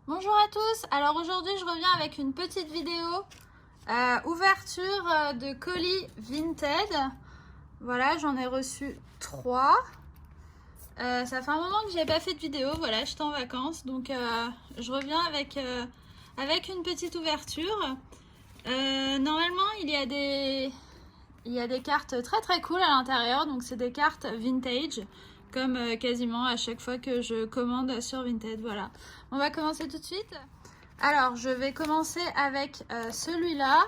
Bonjour à tous, alors aujourd'hui je reviens avec une petite vidéo ouverture de colis Vinted. Voilà, j'en ai reçu 3. Ça fait un moment que j'ai pas fait de vidéo, voilà, j'étais en vacances, donc je reviens avec une petite ouverture. Normalement il y a des cartes très très cool à l'intérieur, donc c'est des cartes vintage, comme quasiment à chaque fois que je commande sur Vinted, voilà. On va commencer tout de suite. Alors, je vais commencer avec celui-là.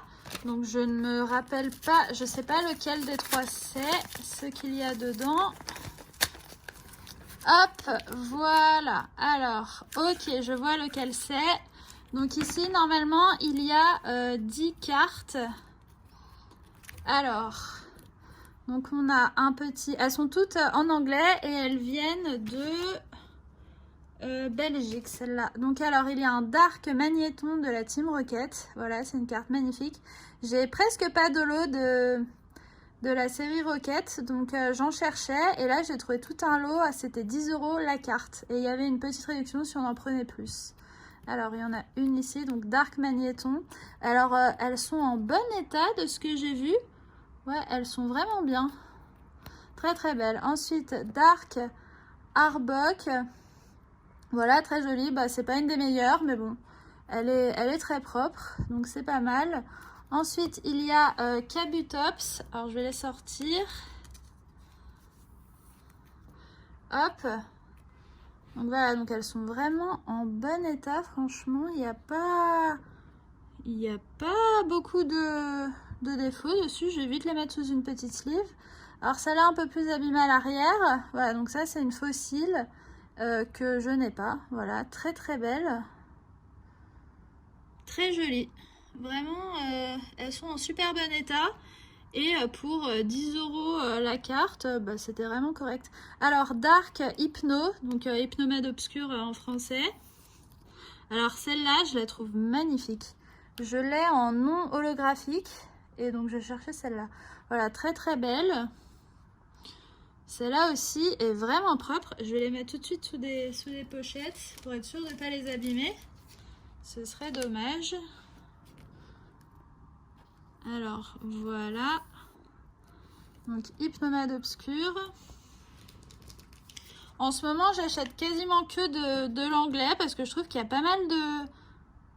Donc, je ne me rappelle pas, je ne sais pas lequel des 3 c'est, ce qu'il y a dedans. Hop, voilà. Alors, ok, je vois lequel c'est. Donc ici, normalement, il y a 10 cartes. Alors, donc on a un petit... Elles sont toutes en anglais et elles viennent de... Belgique, celle-là. Donc alors, il y a un Dark Magnéton de la Team Rocket. Voilà, c'est une carte magnifique. J'ai presque pas de lot de la série Rocket, donc j'en cherchais. Et là, j'ai trouvé tout un lot. C'était 10 € la carte. Et il y avait une petite réduction si on en prenait plus. Alors, il y en a une ici, donc Dark Magnéton. Alors, elles sont en bon état de ce que j'ai vu. Ouais, elles sont vraiment bien. Très très belles. Ensuite, Dark Arbok. Voilà, très jolie. Bah, c'est pas une des meilleures, mais bon, elle est très propre, donc c'est pas mal. Ensuite, il y a Kabutops. Alors, je vais les sortir. Hop. Donc voilà, donc elles sont vraiment en bon état, franchement. Il n'y a pas beaucoup de défauts dessus. Je vais vite les mettre sous une petite sleeve. Alors, celle-là, un peu plus abîmée à l'arrière. Voilà, donc ça, c'est une fossile. Que je n'ai pas. Voilà, très très belle. Très jolie. Vraiment, elles sont en super bon état. Et pour 10 € la carte, bah, c'était vraiment correct. Alors, Dark Hypno, donc Hypnomède Obscur en français. Alors, celle-là, je la trouve magnifique. Je l'ai en non holographique. Et donc, je cherchais celle-là. Voilà, très très belle. Celle-là aussi est vraiment propre. Je vais les mettre tout de suite sous des pochettes pour être sûre de ne pas les abîmer. Ce serait dommage. Alors, voilà. Donc, Hypnomède Obscur. En ce moment, j'achète quasiment que de l'anglais parce que je trouve qu'il y a pas mal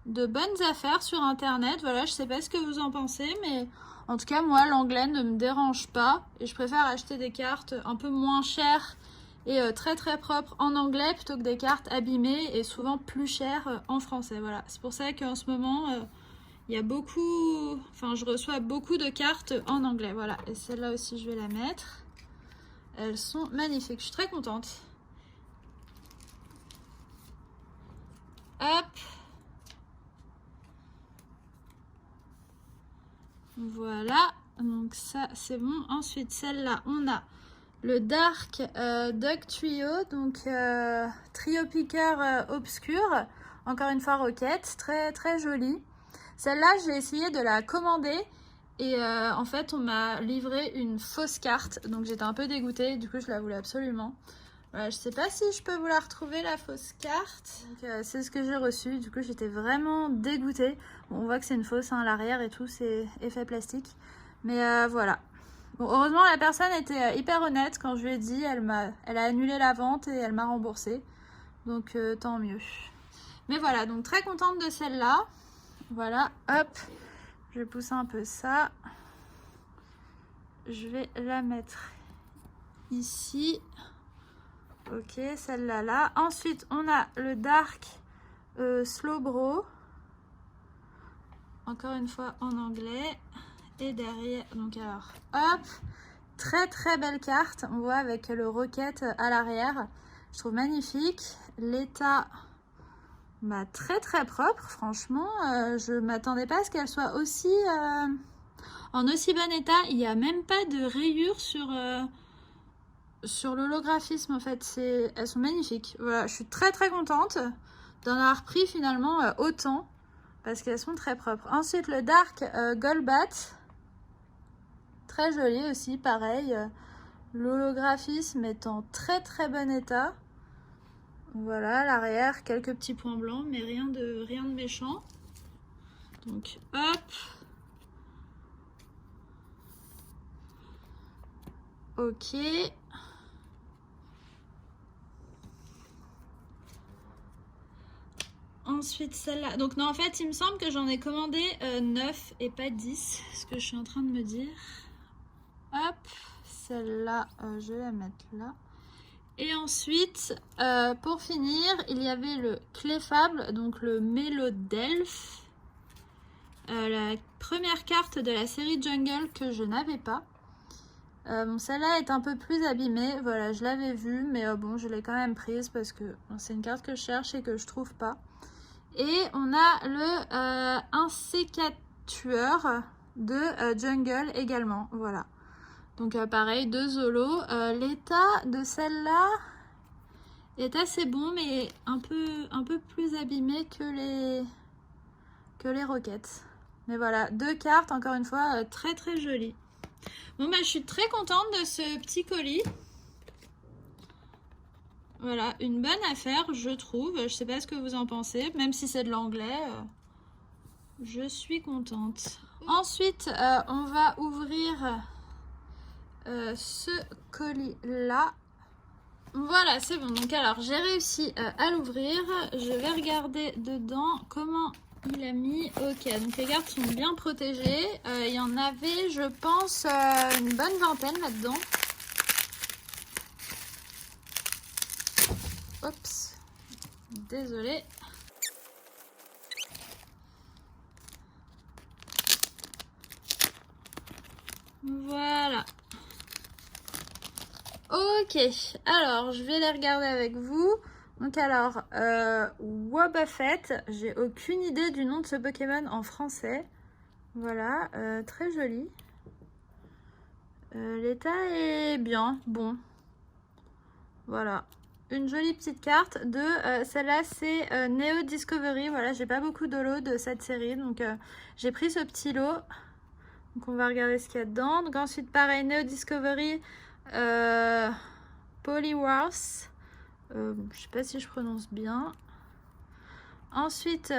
de bonnes affaires sur Internet. Voilà, je sais pas ce que vous en pensez, mais en tout cas, moi, l'anglais ne me dérange pas. Et je préfère acheter des cartes un peu moins chères et très très propres en anglais plutôt que des cartes abîmées et souvent plus chères en français. Voilà, c'est pour ça qu'en ce moment, il y a beaucoup... Enfin, je reçois beaucoup de cartes en anglais. Voilà, et celle-là aussi, je vais la mettre. Elles sont magnifiques, je suis très contente. Hop. Voilà, donc ça c'est bon. Ensuite, celle-là, on a le Dark Duck Trio, donc Trio Picker Obscur. Encore une fois, Rocket, très très jolie. Celle-là, j'ai essayé de la commander et en fait, on m'a livré une fausse carte, donc j'étais un peu dégoûtée. Du coup, je la voulais absolument. Voilà, je sais pas si je peux vous la retrouver, la fausse carte. C'est ce que j'ai reçu. Du coup, j'étais vraiment dégoûtée. Bon, on voit que c'est une fausse, hein, l'arrière et tout, c'est effet plastique. Mais voilà. Bon, heureusement, la personne était hyper honnête. Quand je lui ai dit, elle a annulé la vente et elle m'a remboursé. Donc, tant mieux. Mais voilà, donc très contente de celle-là. Voilà, hop. Je vais pousser un peu ça. Je vais la mettre ici. Ok, celle-là là. Ensuite, on a le Dark Slowbro. Encore une fois en anglais. Et derrière, donc alors, hop. Très très belle carte. On voit avec le Rocket à l'arrière. Je trouve magnifique. L'état, bah, très très propre. Franchement, je m'attendais pas à ce qu'elle soit aussi en aussi bon état. Il n'y a même pas de rayures sur l'holographisme, en fait. Elles sont magnifiques. Voilà, je suis très très contente d'en avoir pris finalement autant parce qu'elles sont très propres. Ensuite, le Dark Golbat. Très joli aussi, pareil. L'holographisme est en très très bon état. Voilà, l'arrière, quelques petits points blancs, mais rien de méchant. Donc, hop. Ok. Ensuite, celle-là. Donc, non, en fait, il me semble que j'en ai commandé 9 et pas 10. Ce que je suis en train de me dire. Hop. Celle-là, je vais la mettre là. Et ensuite, pour finir, il y avait le Clefable, donc le Mélodelphe. La première carte de la série Jungle que je n'avais pas. Bon, celle-là est un peu plus abîmée. Voilà, je l'avais vue, mais bon, je l'ai quand même prise parce que bon, c'est une carte que je cherche et que je trouve pas. Et on a le insécateur de Jungle également. Voilà. Donc pareil, 2 Zolo. L'état de celle-là est assez bon, mais un peu plus abîmé que les roquettes. Mais voilà, 2 cartes, encore une fois, très très jolies. Bon, bah, je suis très contente de ce petit colis. Voilà, une bonne affaire, je trouve. Je sais pas ce que vous en pensez, même si c'est de l'anglais. Je suis contente. Ensuite, on va ouvrir ce colis-là. Voilà, c'est bon. Donc alors, j'ai réussi à l'ouvrir. Je vais regarder dedans comment il a mis. Ok, donc les cartes sont bien protégées. Il y en avait, je pense, une bonne vingtaine là-dedans. Oups, désolée. Voilà. Ok, alors je vais les regarder avec vous. Donc alors, Wobbuffet, j'ai aucune idée du nom de ce Pokémon en français. Voilà, très joli. L'état est bien, bon. Voilà, une jolie petite carte de celle-là, c'est Neo Discovery. Voilà, j'ai pas beaucoup de lots de cette série, donc j'ai pris ce petit lot. Donc on va regarder ce qu'il y a dedans. Donc ensuite, pareil, Neo Discovery, Poliwars. Je sais pas si je prononce bien. Ensuite,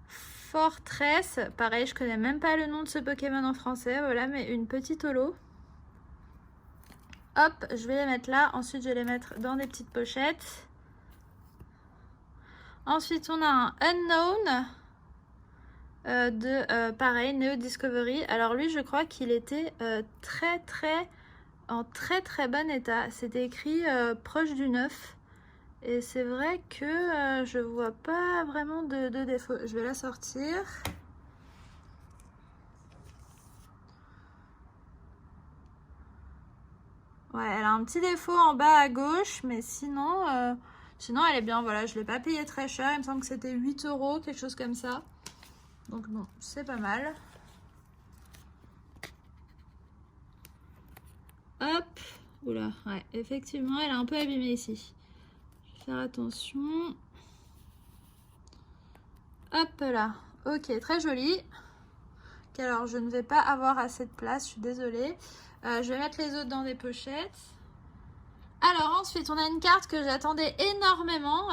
Fortress. Pareil, je connais même pas le nom de ce Pokémon en français. Voilà, mais une petite holo. Hop, je vais les mettre là. Ensuite, je vais les mettre dans des petites pochettes. Ensuite, on a un Unknown de, pareil, Neo Discovery. Alors lui, je crois qu'il était en très très bon état. C'était écrit proche du neuf. Et c'est vrai que je vois pas vraiment de défaut. Je vais la sortir. Ouais, elle a un petit défaut en bas à gauche, mais sinon, elle est bien. Voilà, je l'ai pas payé très cher. Il me semble que c'était 8 €, quelque chose comme ça. Donc bon, c'est pas mal. Hop. Oula, ouais, effectivement, elle est un peu abîmée ici. Je vais faire attention. Hop là. Ok, très jolie. Ok, alors je ne vais pas avoir assez de place, je suis désolée. Je vais mettre les autres dans des pochettes. Alors ensuite, on a une carte que j'attendais énormément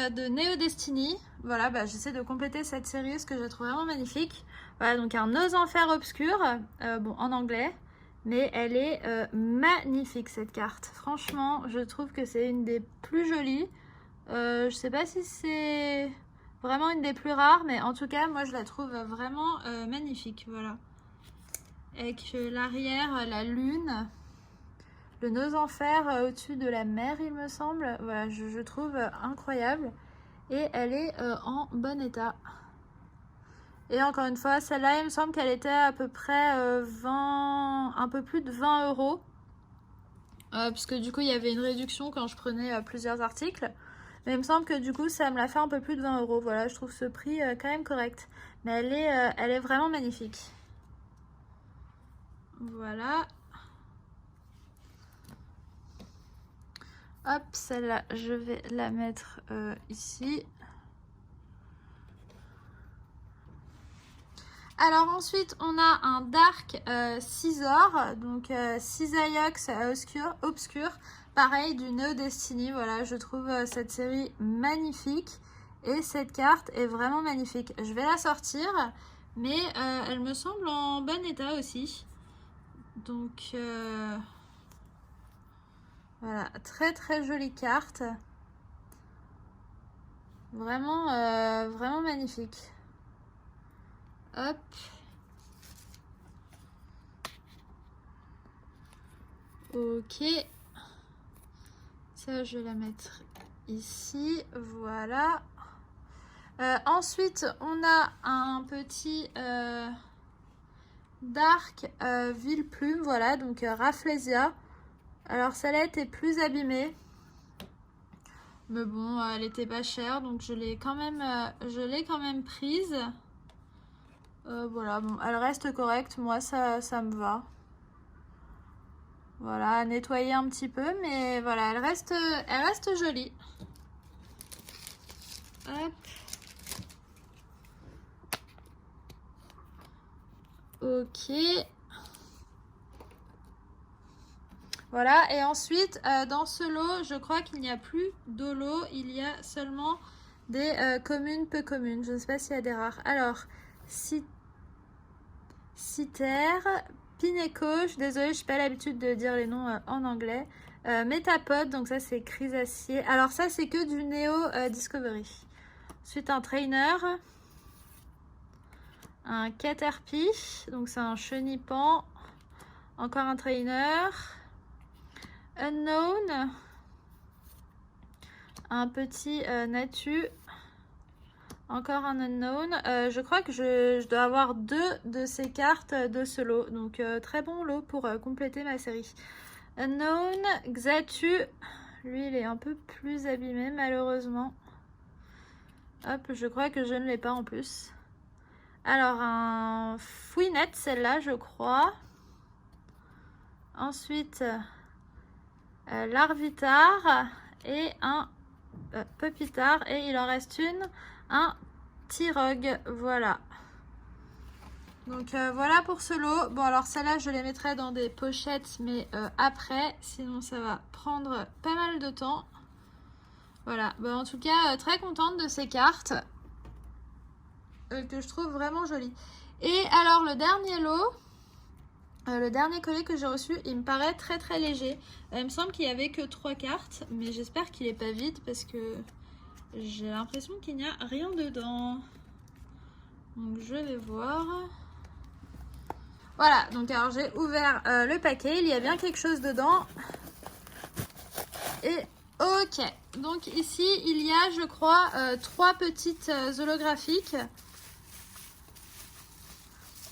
de Neo Destiny. Voilà, bah, j'essaie de compléter cette série, ce que je trouve vraiment magnifique. Voilà, donc un Aux Enfers Obscur, bon, en anglais. Mais elle est magnifique, cette carte. Franchement, je trouve que c'est une des plus jolies. Je sais pas si c'est vraiment une des plus rares, mais en tout cas, moi, je la trouve vraiment magnifique. Voilà. Avec l'arrière, la lune, le Nos Enfers au-dessus de la mer, il me semble. Voilà, je trouve incroyable. Et elle est en bon état. Et encore une fois, celle-là, il me semble qu'elle était à peu près un peu plus de 20 €. Puisque du coup, il y avait une réduction quand je prenais plusieurs articles. Mais il me semble que du coup, ça me l'a fait un peu plus de 20 €. Voilà, je trouve ce prix quand même correct. Mais elle est vraiment magnifique. Voilà. Hop, celle-là, je vais la mettre ici. Alors ensuite, on a un Dark Scizor, donc Scysaiox obscur. pareil du Neo Destiny. Voilà, je trouve cette série magnifique. Et cette carte est vraiment magnifique. Je vais la sortir, mais elle me semble en bon état aussi. Donc, voilà, très très jolie carte. Vraiment, vraiment magnifique. Hop. Ok. Ça, je vais la mettre ici. Voilà. Ensuite, on a un petit Dark Ville-Plume. Voilà, donc Rafflesia. Alors, celle-là était plus abîmée. Mais bon, elle était pas chère, donc je l'ai quand même prise. Voilà, bon, elle reste correcte. Moi, ça me va. Voilà, nettoyer un petit peu, mais voilà, elle reste jolie. Hop. Ok. Voilà, et ensuite, dans ce lot, je crois qu'il n'y a plus de lot. Il y a seulement des communes peu communes. Je ne sais pas s'il y a des rares. Alors, Citer, Pineco, je suis désolée, je n'ai pas l'habitude de dire les noms en anglais. Metapod, donc ça c'est Chrysacier. Alors ça c'est que du Neo Discovery. Ensuite un Trainer. Un Caterpie, donc c'est un Chenipan. Encore un Trainer. Unknown. Un petit Natu. Encore un Unknown. Je crois que je dois avoir 2 de ces cartes de ce lot. Donc très bon lot pour compléter ma série. Unknown, Xatu. Lui il est un peu plus abîmé malheureusement. Hop, je crois que je ne l'ai pas en plus. Alors un Fouinette, celle-là je crois. Ensuite Larvitar et un Pupitar. Et il en reste un Tirog, voilà. Donc voilà pour ce lot. Bon alors celle-là je les mettrai dans des pochettes mais après, sinon ça va prendre pas mal de temps. Voilà, bon, en tout cas très contente de ces cartes que je trouve vraiment jolies. Et alors le dernier lot, le dernier collet que j'ai reçu, il me paraît très très léger. Il me semble qu'il n'y avait que 3 cartes, mais j'espère qu'il n'est pas vide parce que j'ai l'impression qu'il n'y a rien dedans. Donc je vais voir. Voilà, donc alors j'ai ouvert le paquet, il y a bien quelque chose dedans. Et ok, donc ici il y a je crois 3 petites holographiques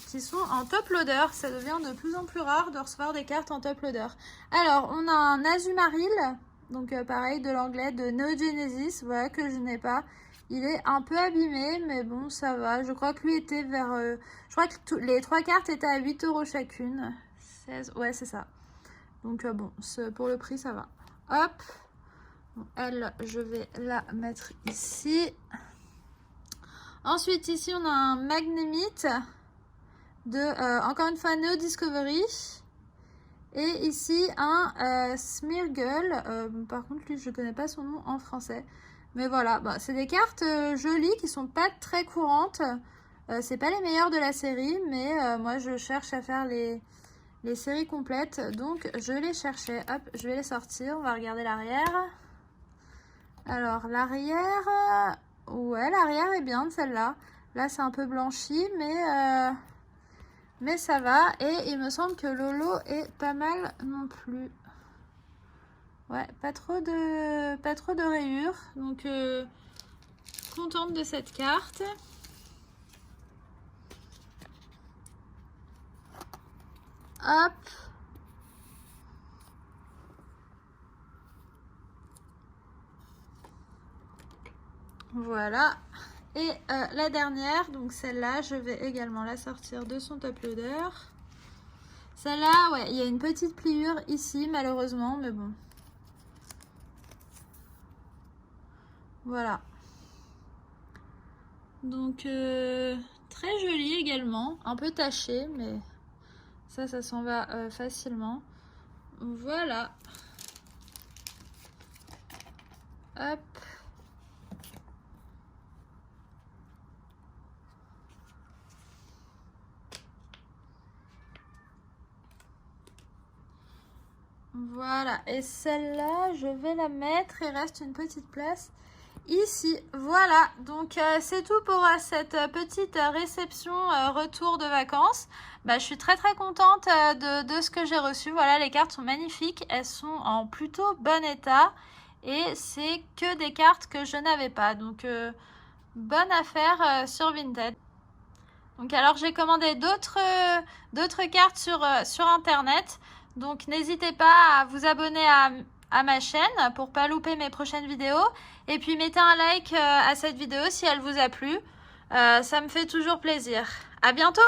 qui sont en top loader. Ça devient de plus en plus rare de recevoir des cartes en top loader. Alors on a un Azumarill, donc pareil de l'anglais de Neo Genesis, voilà que je n'ai pas. Il est un peu abîmé, mais bon, ça va. Je crois que lui était vers... je crois que les 3 cartes étaient à 8 € chacune. 16, ouais, c'est ça. Donc, bon, pour le prix, ça va. Hop. Bon, elle, je vais la mettre ici. Ensuite, ici, on a un Magnemite de, encore une fois, Neo Discovery. Et ici, un Smeargle. Par contre, lui, je ne connais pas son nom en français. Mais voilà, bah, c'est des cartes jolies qui sont pas très courantes. C'est pas les meilleures de la série, mais moi je cherche à faire les séries complètes. Donc je les cherchais. Hop, je vais les sortir. On va regarder l'arrière. Alors l'arrière, ouais, l'arrière est bien de celle-là. Là c'est un peu blanchi, mais ça va. Et il me semble que Lolo est pas mal non plus. Ouais, pas trop de rayures, donc contente de cette carte. Hop. Voilà. Et la dernière, donc celle-là, je vais également la sortir de son top loader. Celle-là, ouais, il y a une petite pliure ici, malheureusement, mais bon. Voilà. Donc, très jolie également. Un peu tachée, mais ça s'en va facilement. Voilà. Hop. Voilà, et celle-là, je vais la mettre. Il reste une petite place ici. Voilà, donc c'est tout pour cette petite réception retour de vacances. Bah, je suis très contente de ce que j'ai reçu. Voilà, les cartes sont magnifiques. Elles sont en plutôt bon état. Et c'est que des cartes que je n'avais pas. Donc, bonne affaire sur Vinted. Donc alors j'ai commandé d'autres cartes sur internet. Donc n'hésitez pas à vous abonner à ma chaîne pour pas louper mes prochaines vidéos. Et puis mettez un like à cette vidéo si elle vous a plu. Ça me fait toujours plaisir. À bientôt!